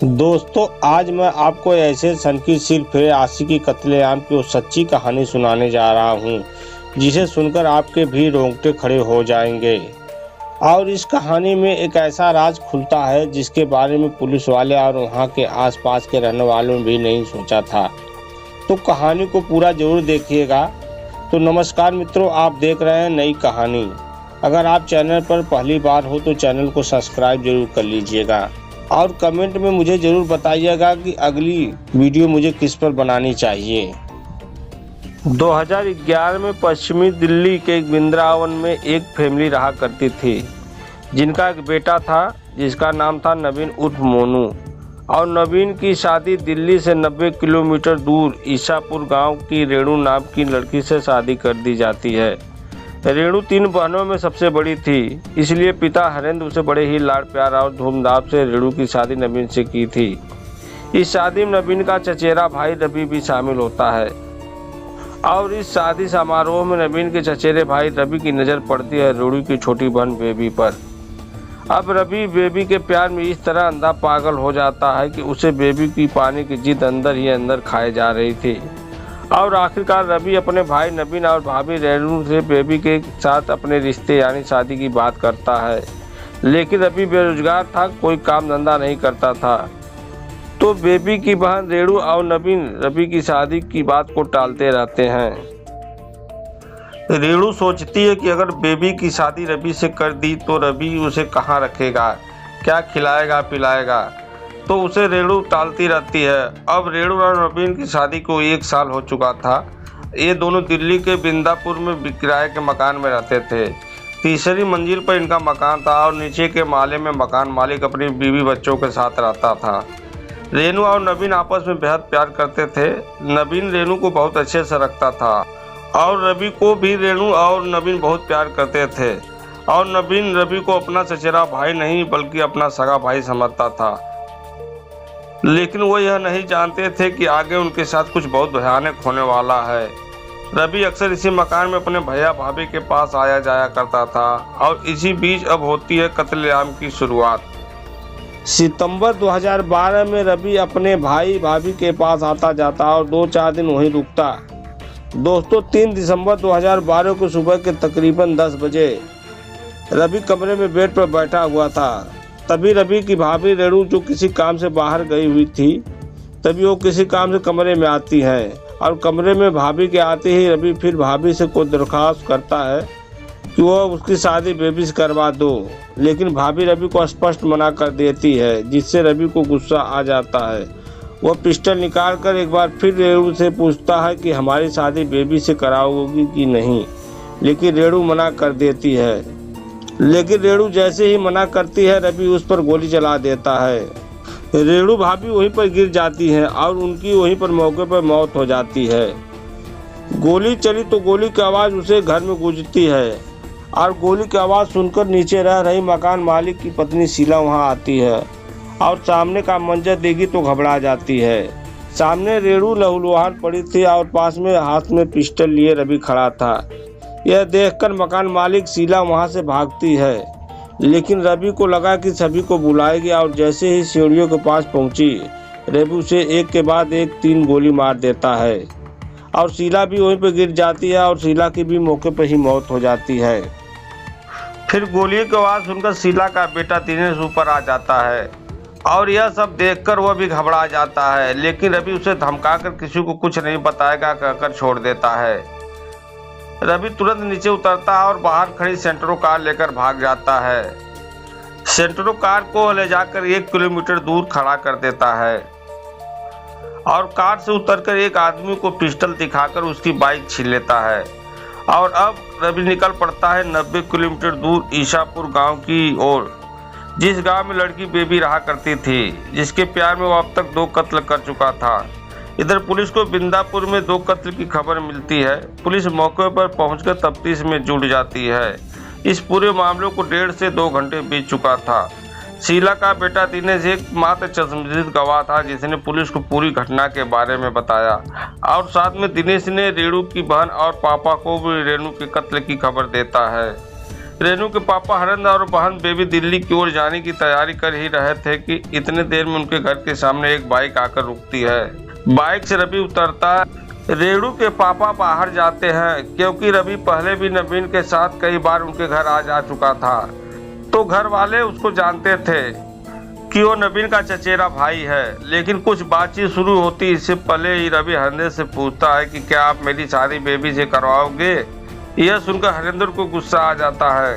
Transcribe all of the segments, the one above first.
दोस्तों, आज मैं आपको ऐसे सनकीशील फिर आशिकी कत्लेआम की उस सच्ची कहानी सुनाने जा रहा हूँ जिसे सुनकर आपके भी रोंगटे खड़े हो जाएंगे। और इस कहानी में एक ऐसा राज खुलता है जिसके बारे में पुलिस वाले और वहाँ के आसपास के रहने वालों ने भी नहीं सोचा था। तो कहानी को पूरा जरूर देखिएगा। तो नमस्कार मित्रों, आप देख रहे हैं नई कहानी। अगर आप चैनल पर पहली बार हो तो चैनल को सब्सक्राइब जरूर कर लीजिएगा और कमेंट में मुझे ज़रूर बताइएगा कि अगली वीडियो मुझे किस पर बनानी चाहिए। 2011 में पश्चिमी दिल्ली के वृंदावन में एक फैमिली रहा करती थी जिनका एक बेटा था जिसका नाम था नवीन उर्फ मोनू। और नवीन की शादी दिल्ली से 90 किलोमीटर दूर ईसापुर गांव की रेणु नाम की लड़की से शादी कर दी जाती है। रेणु 3 बहनों में सबसे बड़ी थी, इसलिए पिता हरेंद्र उसे बड़े ही लाड़ प्यार और धूमधाम से रेणु की शादी नवीन से की थी। इस शादी में नवीन का चचेरा भाई रवि भी शामिल होता है और इस शादी समारोह में नवीन के चचेरे भाई रवि की नज़र पड़ती है रेणु की छोटी बहन बेबी पर। अब रवि बेबी के प्यार में इस तरह अंधा पागल हो जाता है कि उसे बेबी की पाने की जिद अंदर ही अंदर खाए जा रही थी। और आखिरकार रवि अपने भाई नवीन और भाभी रेणु से बेबी के साथ अपने रिश्ते यानी शादी की बात करता है। लेकिन रवि बेरोजगार था, कोई काम धंधा नहीं करता था। तो बेबी की बहन रेणु और नवीन रवि की शादी की बात को टालते रहते हैं। रेणु सोचती है कि अगर बेबी की शादी रवि से कर दी तो रवि उसे कहाँ रखेगा, क्या खिलाएगा पिलाएगा। तो उसे रेणु टालती रहती है। अब रेणु और नवीन की शादी को 1 साल हो चुका था। ये दोनों दिल्ली के बिंदापुर में किराए के मकान में रहते थे। तीसरी मंजिल पर इनका मकान था और नीचे के माले में मकान मालिक अपनी बीवी बच्चों के साथ रहता था। रेणु और नवीन आपस में बेहद प्यार करते थे। नवीन रेणु को बहुत अच्छे से रखता था और रवि को भी रेणु और नवीन बहुत प्यार करते थे। और नवीन रवि को अपना चचेरा भाई नहीं बल्कि अपना सगा भाई समझता था। लेकिन वो यह नहीं जानते थे कि आगे उनके साथ कुछ बहुत भयानक होने वाला है। रवि अक्सर इसी मकान में अपने भैया भाभी के पास आया जाया करता था और इसी बीच अब होती है कत्लेआम की शुरुआत। सितंबर 2012 में रवि अपने भाई भाभी के पास आता जाता और 2-4 दिन वहीं रुकता। दोस्तों, 3 दिसंबर 2012 को सुबह के तकरीबन 10 बजे रवि कमरे में बेड पर बैठा हुआ था। तभी रवि की भाभी रेणु जो किसी काम से बाहर गई हुई थी, तभी वो किसी काम से कमरे में आती है और कमरे में भाभी के आते ही रवि फिर भाभी से कोई दरख्वास्त करता है कि वो उसकी शादी बेबी से करवा दो। लेकिन भाभी रवि को स्पष्ट मना कर देती है, जिससे रवि को गुस्सा आ जाता है। वह पिस्टल निकाल कर एक बार फिर रेणु से पूछता है कि हमारी शादी बेबी से कराओगी कि नहीं। लेकिन रेणु मना कर देती है। लेकिन रेणु जैसे ही मना करती है रवि उस पर गोली चला देता है। रेणु भाभी वहीं पर गिर जाती हैं और उनकी वहीं पर मौके पर मौत हो जाती है। गोली चली तो गोली की आवाज़ उसे घर में गूंजती है और गोली की आवाज़ सुनकर नीचे रह रही मकान मालिक की पत्नी शीला वहां आती है और सामने का मंजर देखी तो घबरा जाती है। सामने रेणु लहूलुहान पड़ी थी और पास में हाथ में पिस्टल लिए रवि खड़ा था। यह देखकर मकान मालिक शीला वहां से भागती है, लेकिन रवि को लगा कि सभी को बुलाएगी और जैसे ही सीढ़ियों के पास पहुंची रवि उसे एक के बाद एक 3 गोली मार देता है और शीला भी वहीं पर गिर जाती है और शीला की भी मौके पर ही मौत हो जाती है। फिर गोली की आवाज़ सुनकर शीला का बेटा दिनेश ऊपर आ जाता है और यह सब देखकर वह भी घबरा जाता है। लेकिन रवि उसे धमकाकर किसी को कुछ नहीं बताएगा कहकर छोड़ देता है। रवि तुरंत नीचे उतरता है और बाहर खड़ी सेंट्रो कार लेकर भाग जाता है। सेंट्रो कार को ले जाकर 1 किलोमीटर दूर खड़ा कर देता है और कार से उतरकर एक आदमी को पिस्टल दिखाकर उसकी बाइक छीन लेता है। और अब रवि निकल पड़ता है 90 किलोमीटर दूर ईसापुर गांव की ओर, जिस गांव में लड़की बेबी रहा करती थी, जिसके प्यार में वो अब तक 2 कत्ल कर चुका था। इधर पुलिस को बिंदापुर में 2 कत्ल की खबर मिलती है। पुलिस मौके पर पहुंचकर तफ्तीश में जुट जाती है। इस पूरे मामले को 1.5 से 2 घंटे बीत चुका था। शीला का बेटा दिनेश एकमात्र चश्मदीद गवाह था जिसने पुलिस को पूरी घटना के बारे में बताया और साथ में दिनेश ने रेणु की बहन और पापा को भी रेणु के कत्ल की खबर देता है। रेणु के पापा हरेंद्र और बहन बेबी दिल्ली की ओर जाने की तैयारी कर ही रहे थे कि इतने देर में उनके घर के सामने एक बाइक आकर रुकती है। बाइक से रवि उतरता है। रेणु के पापा बाहर जाते हैं क्योंकि रवि पहले भी नवीन के साथ कई बार उनके घर आ जा चुका था, तो घर वाले उसको जानते थे कि वो नवीन का चचेरा भाई है। लेकिन कुछ बातचीत शुरू होती इससे पहले ही रवि हरेंद्र से पूछता है कि क्या आप मेरी शादी बेबी से करवाओगे। यह सुनकर हरेंद्र को गुस्सा आ जाता है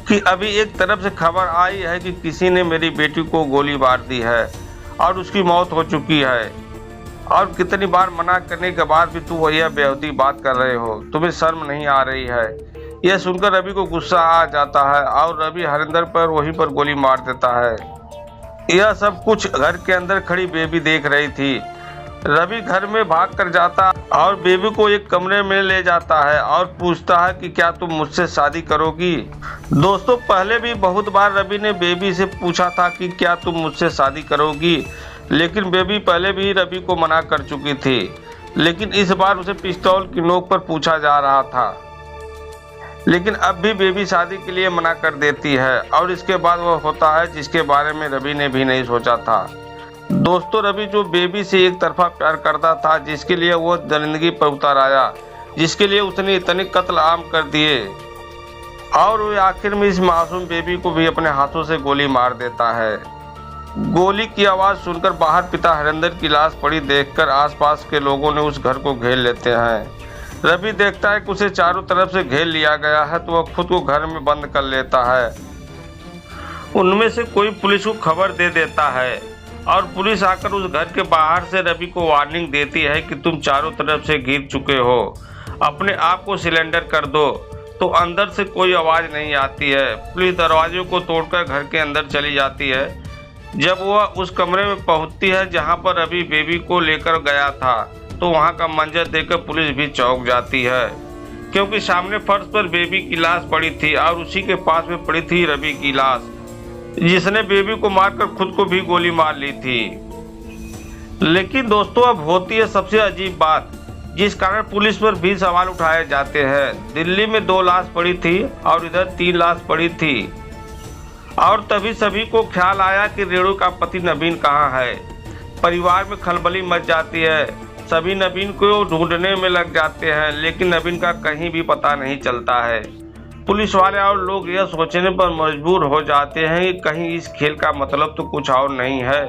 कि अभी एक तरफ से खबर आई है कि किसी ने मेरी बेटी को गोली मार दी है और उसकी मौत हो चुकी है, और कितनी बार मना करने के बाद भी तुम यह बेहूदी बात कर रहे हो, तुम्हें शर्म नहीं आ रही है। यह सुनकर रवि को गुस्सा आ जाता है और रवि हरेंद्र पर वहीं पर गोली मार देता है। यह सब कुछ घर के अंदर खड़ी बेबी देख रही थी। रवि घर में भाग कर जाता और बेबी को एक कमरे में ले जाता है और पूछता है कि क्या तुम मुझसे शादी करोगी। दोस्तों, पहले भी बहुत बार रवि ने बेबी से पूछा था कि क्या तुम मुझसे शादी करोगी, लेकिन बेबी पहले भी रवि को मना कर चुकी थी। लेकिन इस बार उसे पिस्तौल की नोक पर पूछा जा रहा था, लेकिन अब भी बेबी शादी के लिए मना कर देती है और इसके बाद वह होता है जिसके बारे में रवि ने भी नहीं सोचा था। दोस्तों, रवि जो बेबी से एक तरफा प्यार करता था, जिसके लिए वो दरिंदगी पर उतर आया, जिसके लिए उसने इतने कत्ल आम कर दिए, और वो आखिर में इस मासूम बेबी को भी अपने हाथों से गोली मार देता है। गोली की आवाज़ सुनकर बाहर पिता हरेंद्र की लाश पड़ी देखकर आसपास के लोगों ने उस घर को घेर लेते हैं। रवि देखता है कि उसे चारों तरफ से घेर लिया गया है, तो वह खुद को घर में बंद कर लेता है। उनमें से कोई पुलिस को खबर दे देता है और पुलिस आकर उस घर के बाहर से रवि को वार्निंग देती है कि तुम चारों तरफ से घिर चुके हो, अपने आप को सिलेंडर कर दो। तो अंदर से कोई आवाज़ नहीं आती है। पुलिस दरवाजे को तोड़कर घर के अंदर चली जाती है। जब वह उस कमरे में पहुंचती है जहां पर रवि बेबी को लेकर गया था, तो वहां का मंजर देखकर पुलिस भी चौंक जाती है, क्योंकि सामने फर्श पर बेबी की लाश पड़ी थी और उसी के पास में पड़ी थी रवि की लाश, जिसने बेबी को मारकर खुद को भी गोली मार ली थी। लेकिन दोस्तों, अब होती है सबसे अजीब बात, जिस कारण पुलिस पर भी सवाल उठाए जाते हैं। दिल्ली में 2 लाश पड़ी थी और इधर 3 लाश पड़ी थी, और तभी सभी को ख्याल आया कि रेणु का पति नवीन कहाँ है। परिवार में खलबली मच जाती है। सभी नवीन को ढूंढने में लग जाते हैं, लेकिन नवीन का कहीं भी पता नहीं चलता है। पुलिस वाले और लोग यह सोचने पर मजबूर हो जाते हैं कि कहीं इस खेल का मतलब तो कुछ और नहीं है,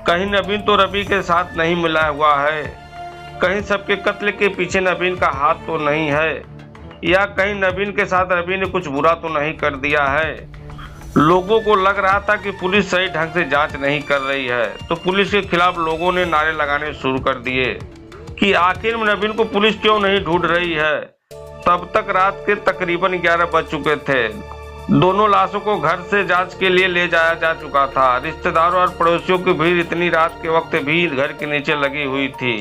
कहीं नवीन तो रवि के साथ नहीं मिला हुआ है, कहीं सबके कत्ल के पीछे नवीन का हाथ तो नहीं है, या कहीं नवीन के साथ रवि ने कुछ बुरा तो नहीं कर दिया है। लोगों को लग रहा था कि पुलिस सही ढंग से जांच नहीं कर रही है, तो पुलिस के खिलाफ लोगों ने नारे लगाने शुरू कर दिए कि आखिर में नवीन को पुलिस क्यों नहीं ढूंढ रही है। तब तक रात के तकरीबन 11 बज चुके थे। दोनों लाशों को घर से जांच के लिए ले जाया जा चुका था। रिश्तेदारों और पड़ोसियों की भीड़ इतनी रात के वक्त भी घर के नीचे लगी हुई थी,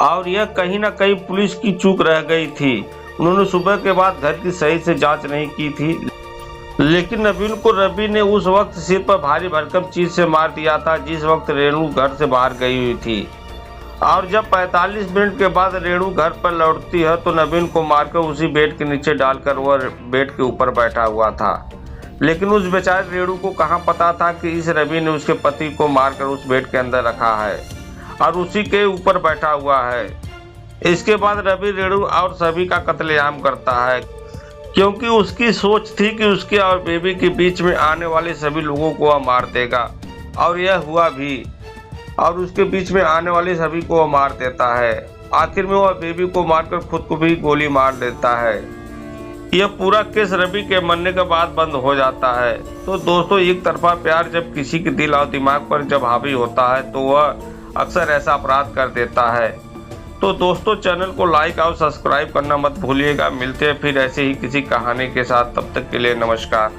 और यह कहीं ना कहीं पुलिस की चूक रह गई थी। उन्होंने सुबह के बाद घर की सही से जांच नहीं की थी। लेकिन नवीन को रवि ने उस वक्त सिर पर भारी भरकम चीज से मार दिया था, जिस वक्त रेणु घर से बाहर गई हुई थी। और जब 45 मिनट के बाद रेणु घर पर लौटती है, तो नवीन को मारकर उसी बेड के नीचे डालकर वह बेड के ऊपर बैठा हुआ था। लेकिन उस बेचारे रेणु को कहाँ पता था कि इस रवि ने उसके पति को मारकर उस बेड के अंदर रखा है और उसी के ऊपर बैठा हुआ है। इसके बाद रवि रेणु और सभी का कत्लेआम करता है, क्योंकि उसकी सोच थी कि उसके और बेबी के बीच में आने वाले सभी लोगों को वह मार देगा, और यह हुआ भी, और उसके बीच में आने वाले सभी को वह मार देता है। आखिर में वह बेबी को मारकर खुद को भी गोली मार देता है। यह पूरा केस रवि के मरने के बाद बंद हो जाता है। तो दोस्तों, एक तरफा प्यार जब किसी के दिल और दिमाग पर जब हावी होता है, तो वह अक्सर ऐसा अपराध कर देता है। तो दोस्तों, चैनल को लाइक और सब्सक्राइब करना मत भूलिएगा। मिलते हैं फिर ऐसे ही किसी कहानी के साथ। तब तक के लिए नमस्कार।